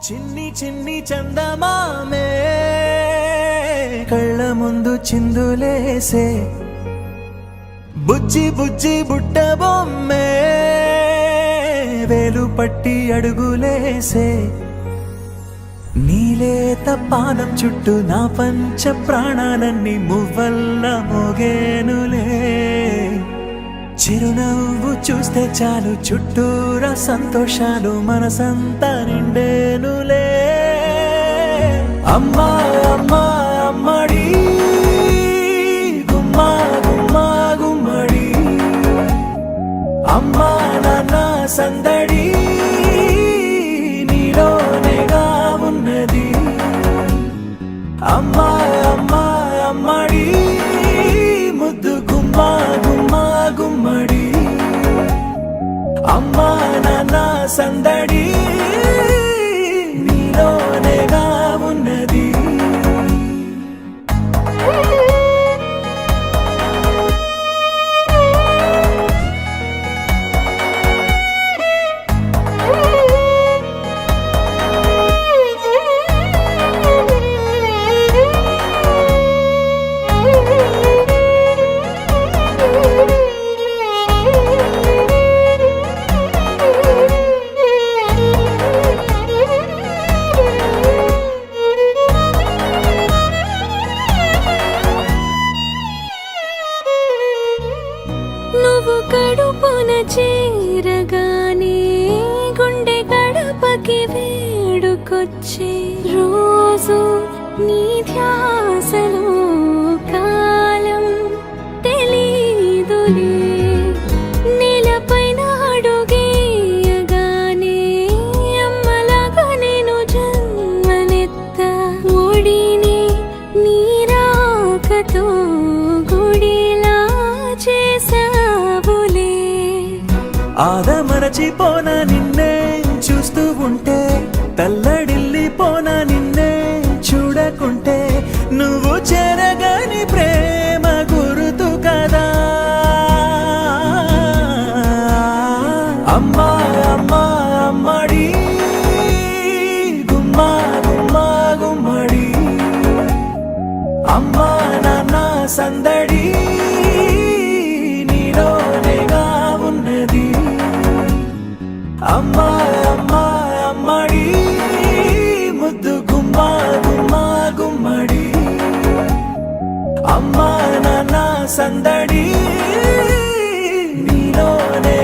చిన్ని చిన్ని చందమామే కళ్ళ ముందు చిందులేసే బుజ్జి బుజ్జి బుట్ట బొమ్మే వేలు పట్టి అడుగులేసే నీలేత పాదం చుట్టూ నా పంచ ప్రాణాలన్నీ మువ్వల్ల మోగేనులే చిరునవ్వు చూస్తే చాలు చుట్టూరా సంతోషాలు మనసంతా నిండేనులే అమ్మా అమ్మా అమ్మడి గుమ్మా గుమ్మా గుమ్మడి అమ్మా నాన్న సందడి నీలోనేగా ఉన్నది అమ్మా అమ్మా అమ్మడి ముద్దు గుమ్మా గుమ్మా గుమ్మడి అమ్మా నాన్న సందడి నీలోనేగా ఉన్నది నువ్వు కడుపున చేరగానే గుండె గడపకి వేడుకొచ్చే రోజు నీ ధ్యాసలో కాలం తెలీదులే నేలపైన అడుగేయగానే అమ్మలాగా నేను జన్మనెత్త ఒడిని నీ రాకతో గుడిలా చేసావులే ఆదమరచిపోన నిన్నే చూస్తూ ఉంటే తల్లడిల్లిపోన నిన్నే చూడకుంటే నువ్వు చెరగని ప్రేమ గురుతు కదా అమ్మా అమ్మా అమ్మడి గుమ్మా గుమ్మా గుమ్మడి అమ్మా నాన్న సందడి నీలోనేగా ఉన్నది అమ్మా అమ్మా అమ్మడి ముద్దు గుమ్మా గుమ్మా గుమ్మడి అమ్మా నాన్న సందడి నీలోనే